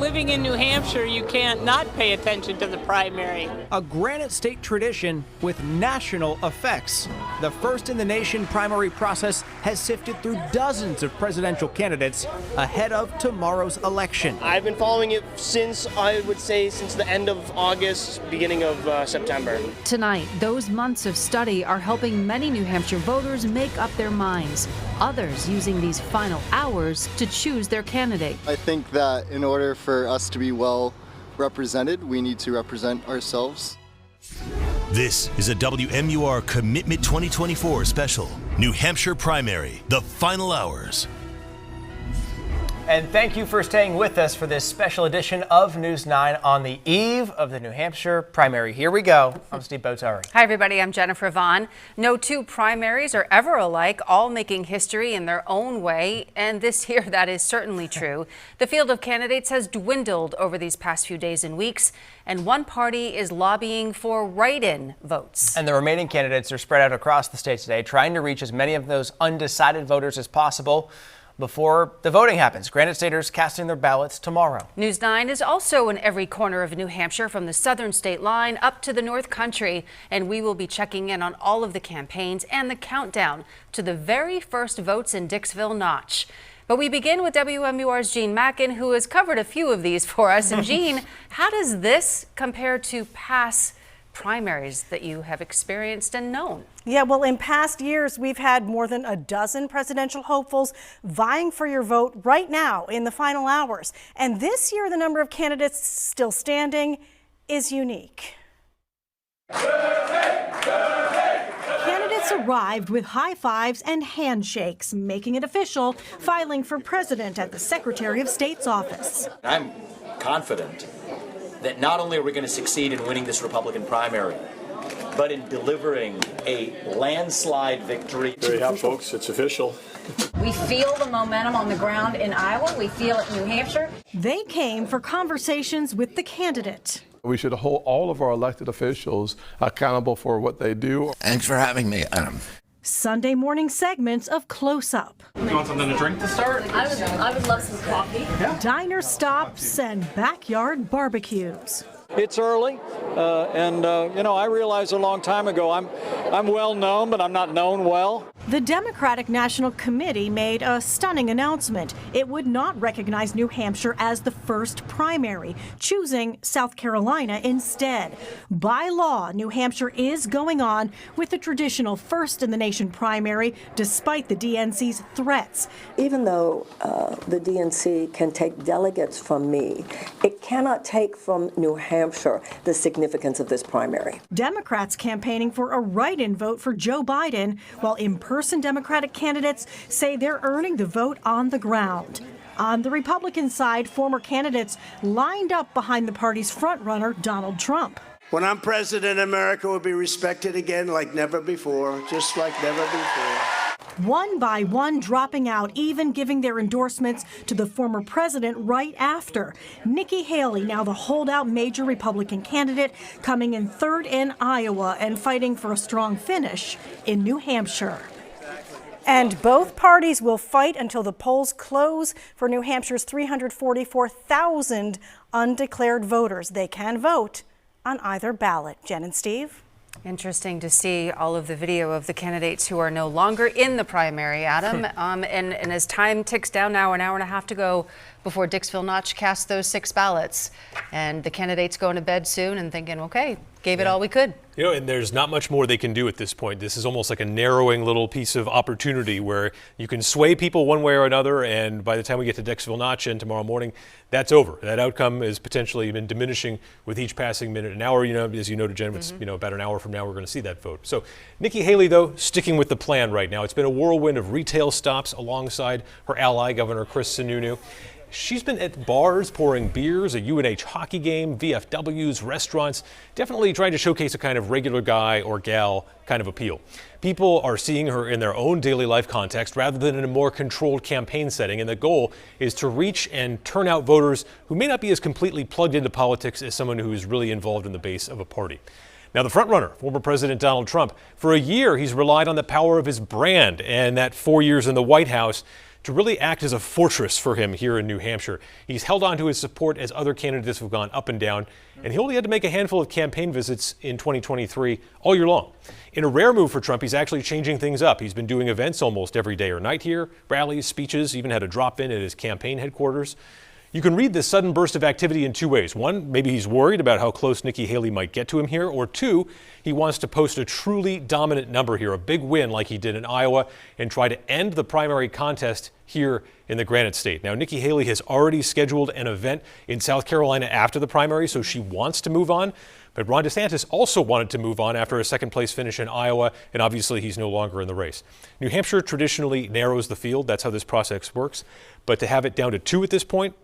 living in New Hampshire, you can't not pay attention to the primary. A Granite State tradition with national effects. The first in the nation primary process has sifted through dozens of presidential candidates ahead of tomorrow's election. I've been following it since, I would say, since the end of August, beginning of September. Tonight, those months of study are helping many New Hampshire voters make up their minds. Others using these final hours to choose their candidate. I think that in order for us to be well represented, we need to represent ourselves. This is a WMUR Commitment 2024 special. New Hampshire primary, the final hours. And thank you for staying with us for this special edition of News 9 on the eve of the New Hampshire primary. Here we go. I'm Steve Botari. Hi, everybody. I'm Jennifer Vaughn. No two primaries are ever alike, all making history in their own way. And this year, that is certainly true. The field of candidates has dwindled over these past few days and weeks, and one party is lobbying for write-in votes. And the remaining candidates are spread out across the state today, trying to reach as many of those undecided voters as possible before the voting happens. Granite Staters casting their ballots tomorrow. News 9 is also in every corner of New Hampshire, from the southern state line up to the North Country, and we will be checking in on all of the campaigns and the countdown to the very first votes in Dixville Notch. But we begin with WMUR's Jean Mackin, who has covered a few of these for us. And Jean, how does this compare to past primaries that you have experienced and known? Yeah, well, in past years, we've had more than a dozen presidential hopefuls vying for your vote right now in the final hours. And this year, the number of candidates still standing is unique. Candidates arrived with high fives and handshakes, making it official, filing for president at the Secretary of State's office. I'm confident that not only are we going to succeed in winning this Republican primary, but in delivering a landslide victory. There you have, folks. It's official. We feel the momentum on the ground in Iowa. We feel it in New Hampshire. They came for conversations with the candidate. We should hold all of our elected officials accountable for what they do. Thanks for having me, Adam. Sunday morning segments of Close Up. You want something to drink to start? I would love some coffee. Yeah. Diner stops and backyard barbecues. It's early, and I realized a long time ago I'm well known, but I'm not known well. The Democratic National Committee made a stunning announcement. It would not recognize New Hampshire as the first primary, choosing South Carolina instead. By law, New Hampshire is going on with the traditional first in the nation primary, despite the DNC's threats. Even though the DNC can take delegates from me, it cannot take from New Hampshire the significance of this primary. Democrats campaigning for a write-in vote for Joe Biden, while in-person Democratic candidates say they're earning the vote on the ground. On the Republican side, former candidates lined up behind the party's frontrunner, Donald Trump. When I'm president, America will be respected again like never before, just like never before. One by one dropping out, even giving their endorsements to the former president right after. Nikki Haley, now the holdout major Republican candidate, coming in third in Iowa and fighting for a strong finish in New Hampshire. And both parties will fight until the polls close for New Hampshire's 344,000 undeclared voters. They can vote on either ballot. Jen and Steve. Interesting to see all of the video of the candidates who are no longer in the primary, Adam. And as time ticks down now, an hour and a half to go before Dixville Notch casts those 6 ballots. And the candidates going to bed soon and thinking, okay, gave it all we could. You know, and there's not much more they can do at this point. This is almost like a narrowing little piece of opportunity where you can sway people one way or another, and by the time we get to Dixville Notch and tomorrow morning, that's over. That outcome is potentially been diminishing with each passing minute and hour. You know, as you know, Jen, it's about an hour from now we're going to see that vote. So Nikki Haley, though, sticking with the plan right now. It's been a whirlwind of retail stops alongside her ally, Governor Chris Sununu. She's been at bars pouring beers, a UNH hockey game, VFWs, restaurants, definitely trying to showcase a kind of regular guy or gal kind of appeal. People are seeing her in their own daily life context rather than in a more controlled campaign setting, and the goal is to reach and turn out voters who may not be as completely plugged into politics as someone who is really involved in the base of a party. Now, the frontrunner, former President Donald Trump, for a year he's relied on the power of his brand and that 4 years in the White House to really act as a fortress for him here in New Hampshire. He's held on to his support as other candidates have gone up and down, and he only had to make a handful of campaign visits in 2023 all year long. In a rare move for Trump, he's actually changing things up. He's been doing events almost every day or night here, rallies, speeches, even had a drop-in at his campaign headquarters. You can read this sudden burst of activity in two ways. One, maybe he's worried about how close Nikki Haley might get to him here. Or two, he wants to post a truly dominant number here, a big win like he did in Iowa, and try to end the primary contest here in the Granite State. Now, Nikki Haley has already scheduled an event in South Carolina after the primary, so she wants to move on. But Ron DeSantis also wanted to move on after a second-place finish in Iowa, and obviously he's no longer in the race. New Hampshire traditionally narrows the field. That's how this process works. But to have it down to 2 at this point,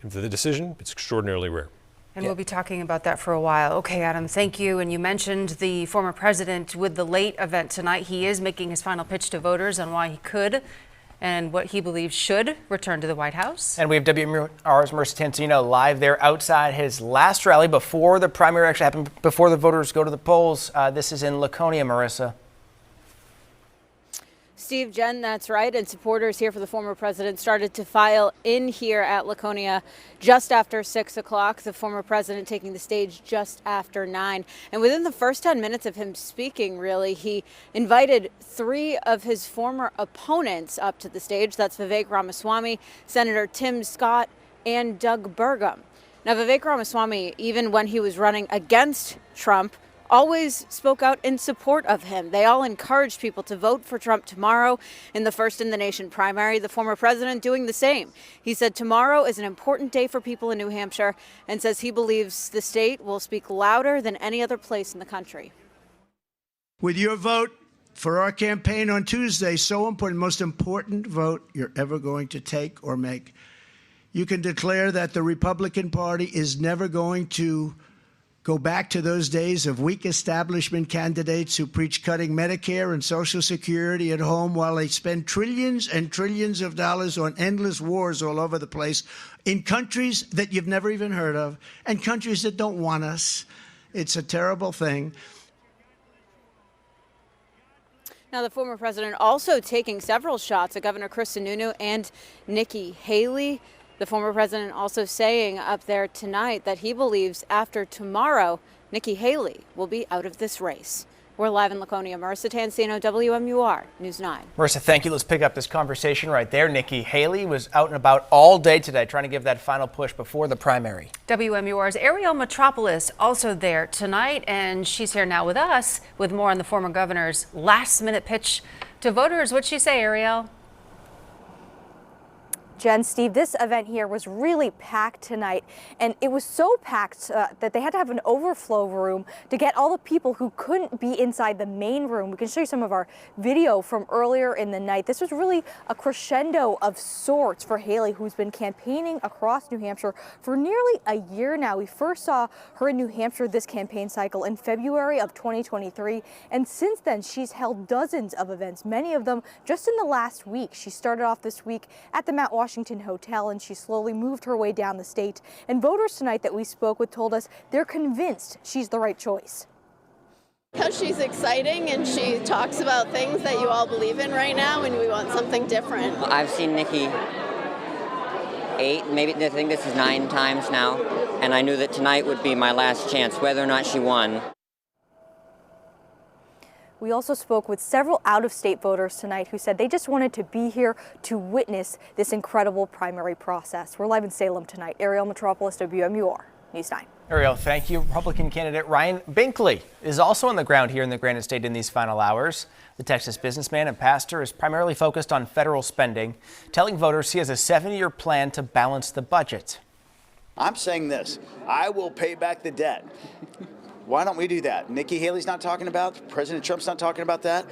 the decision, it's extraordinarily rare. And we'll be talking about that for a while. Okay, Adam, thank you. And you mentioned the former president with the late event tonight. He is making his final pitch to voters on why he could and what he believes should return to the White House. And we have WMUR's Marissa Tansino live there outside his last rally before the primary actually happened, before the voters go to the polls. This is in Laconia, Marissa. Steve, Jen, that's right. And supporters here for the former president started to file in here at Laconia just after 6 o'clock. The former president taking the stage just after 9. And within the first 10 minutes of him speaking, really, he invited 3 of his former opponents up to the stage. That's Vivek Ramaswamy, Senator Tim Scott, and Doug Burgum. Now, Vivek Ramaswamy, even when he was running against Trump, always spoke out in support of him. They all encouraged people to vote for Trump tomorrow in the first in the nation primary. The former president doing the same. He said tomorrow is an important day for people in New Hampshire and says he believes the state will speak louder than any other place in the country. With your vote for our campaign on Tuesday, so important, most important vote you're ever going to take or make, you can declare that the Republican Party is never going to go back to those days of weak establishment candidates who preach cutting Medicare and Social Security at home while they spend trillions and trillions of dollars on endless wars all over the place in countries that you've never even heard of and countries that don't want us. It's a terrible thing. Now, the former president also taking several shots at Governor Chris Sununu and Nikki Haley. The former president also saying up there tonight that he believes after tomorrow, Nikki Haley will be out of this race. We're live in Laconia. Marissa Tansino, WMUR News 9. Marissa, thank you. Let's pick up this conversation right there. Nikki Haley was out and about all day today trying to give that final push before the primary. WMUR's Ariel Metropolis also there tonight, and she's here now with us with more on the former governor's last-minute pitch to voters. What'd she say, Ariel? Jen, Steve, this event here was really packed tonight, and it was so packed that they had to have an overflow room to get all the people who couldn't be inside the main room. We can show you some of our video from earlier in the night. This was really a crescendo of sorts for Haley, who's been campaigning across New Hampshire for nearly a year now. We first saw her in New Hampshire this campaign cycle in February of 2023, and since then she's held dozens of events, many of them just in the last week. She started off this week at the Mount Washington Hotel, and she slowly moved her way down the state. And voters tonight that we spoke with told us they're convinced she's the right choice. Because she's exciting and she talks about things that you all believe in right now, and we want something different. I've seen Nikki 8, maybe I think this is 9 times now, and I knew that tonight would be my last chance, whether or not she won. We also spoke with several out-of-state voters tonight who said they just wanted to be here to witness this incredible primary process. We're live in Salem tonight. Ariel Metropolis, WMUR News 9. Ariel, thank you. Republican candidate Ryan Binkley is also on the ground here in the Granite State in these final hours. The Texas businessman and pastor is primarily focused on federal spending, telling voters he has a 7-year plan to balance the budget. I'm saying this, I will pay back the debt. Why don't we do that? Nikki Haley's not talking about, President Trump's not talking about that.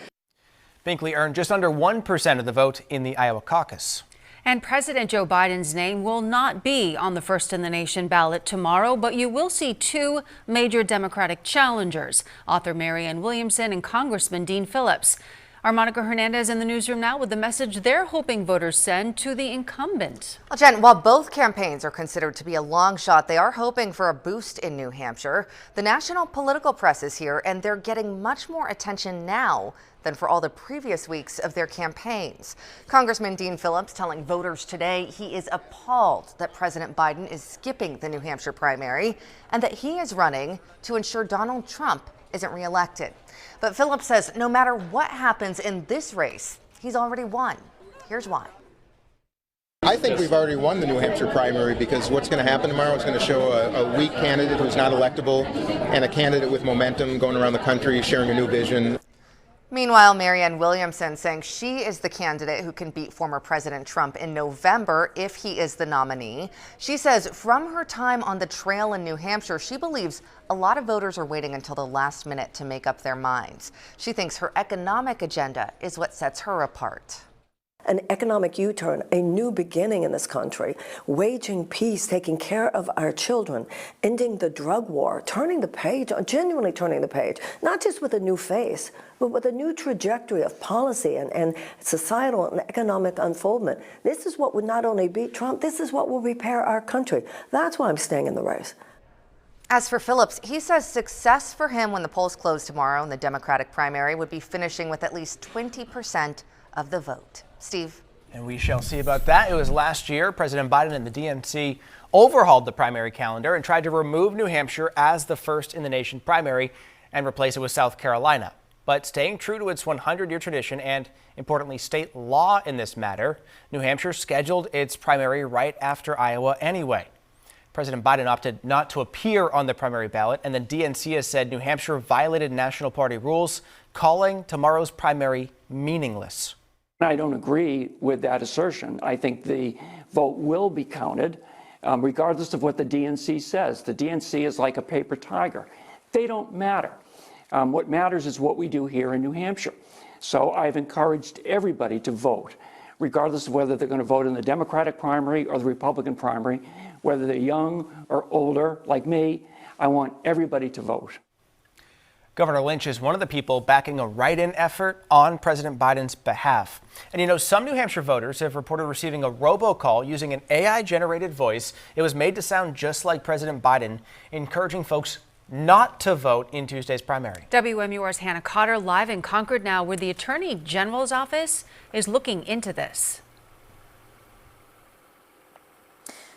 Binkley earned just under 1% of the vote in the Iowa caucus. And President Joe Biden's name will not be on the first in the nation ballot tomorrow, but you will see 2 major Democratic challengers, author Marianne Williamson and Congressman Dean Phillips. Our Monica Hernandez in the newsroom now with the message they're hoping voters send to the incumbent. Well, Jen, while both campaigns are considered to be a long shot, they are hoping for a boost in New Hampshire. The national political press is here, and they're getting much more attention now than for all the previous weeks of their campaigns. Congressman Dean Phillips telling voters today he is appalled that President Biden is skipping the New Hampshire primary and that he is running to ensure Donald Trump isn't reelected. But Phillips says no matter what happens in this race, he's already won. Here's why. I think we've already won the New Hampshire primary because what's going to happen tomorrow is going to show a weak candidate who's not electable and a candidate with momentum going around the country sharing a new vision. Meanwhile, Marianne Williamson saying she is the candidate who can beat former President Trump in November if he is the nominee. She says from her time on the trail in New Hampshire, she believes a lot of voters are waiting until the last minute to make up their minds. She thinks her economic agenda is what sets her apart. An economic U-turn, a new beginning in this country, waging peace, taking care of our children, ending the drug war, turning the page, genuinely turning the page, not just with a new face, but with a new trajectory of policy and societal and economic unfoldment. This is what would not only beat Trump, this is what will repair our country. That's why I'm staying in the race. As for Phillips, he says success for him when the polls close tomorrow in the Democratic primary would be finishing with at least 20% of the vote. Steve. And we shall see about that. It was last year President Biden and the DNC overhauled the primary calendar and tried to remove New Hampshire as the first in the nation primary and replace it with South Carolina. But staying true to its 100-year tradition and, importantly, state law in this matter, New Hampshire scheduled its primary right after Iowa anyway. President Biden opted not to appear on the primary ballot, and the DNC has said New Hampshire violated national party rules, calling tomorrow's primary meaningless. I don't agree with that assertion. I think the vote will be counted, regardless of what the DNC says. The DNC is like a paper tiger. They don't matter. What matters is what we do here in New Hampshire. So I've encouraged everybody to vote, regardless of whether they're going to vote in the Democratic primary or the Republican primary, whether they're young or older like me. I want everybody to vote. Governor Lynch is one of the people backing a write-in effort on President Biden's behalf. And you know, some New Hampshire voters have reported receiving a robocall using an AI-generated voice. It was made to sound just like President Biden, encouraging folks not to vote in Tuesday's primary. WMUR's Hannah Cotter live in Concord now, where the Attorney General's office is looking into this.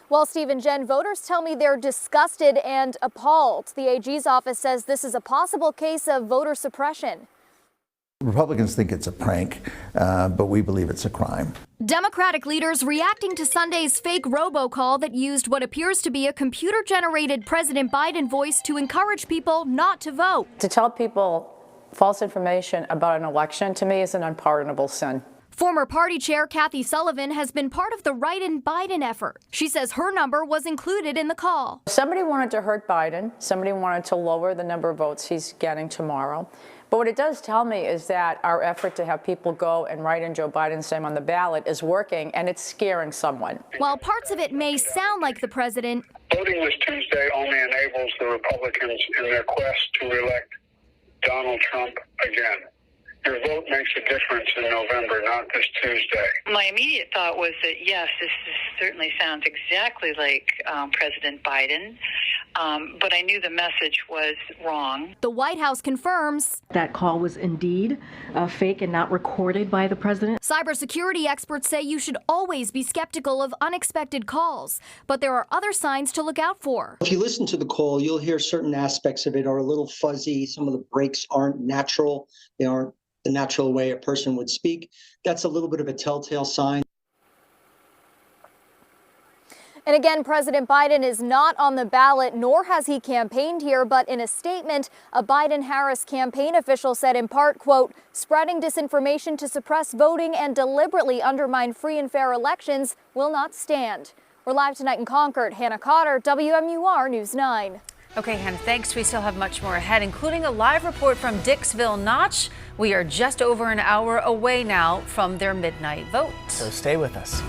Well, Steve and Jen, voters tell me they're disgusted and appalled. The AG's office says this is a possible case of voter suppression. Republicans think it's a prank, but we believe it's a crime. Democratic leaders reacting to Sunday's fake robocall that used what appears to be a computer-generated President Biden voice to encourage people not to vote. To tell people false information about an election, to me, is an unpardonable sin. Former party chair Kathy Sullivan has been part of the write-in Biden effort. She says her number was included in the call. Somebody wanted to hurt Biden. Somebody wanted to lower the number of votes he's getting tomorrow. But what it does tell me is that our effort to have people go and write in Joe Biden's name on the ballot is working, and it's scaring someone. While parts of it may sound like the president, voting this Tuesday only enables the Republicans in their quest to reelect Donald Trump again. Your vote makes a difference in November, not this Tuesday. My immediate thought was that, yes, this certainly sounds exactly like President Biden, but I knew the message was wrong. The White House confirms that call was indeed fake and not recorded by the president. Cybersecurity experts say you should always be skeptical of unexpected calls, but there are other signs to look out for. If you listen to the call, you'll hear certain aspects of it are a little fuzzy. Some of the breaks aren't natural. They aren't the natural way a person would speak. That's a little bit of a telltale sign. And again, President Biden is not on the ballot, nor has he campaigned here. But in a statement, a Biden-Harris campaign official said in part, quote, spreading disinformation to suppress voting and deliberately undermine free and fair elections will not stand. We're live tonight in Concord. Hannah Cotter, WMUR News 9. Okay, Hannah, thanks. We still have much more ahead, including a live report from Dixville Notch. We are just over an hour away now from their midnight vote. So stay with us.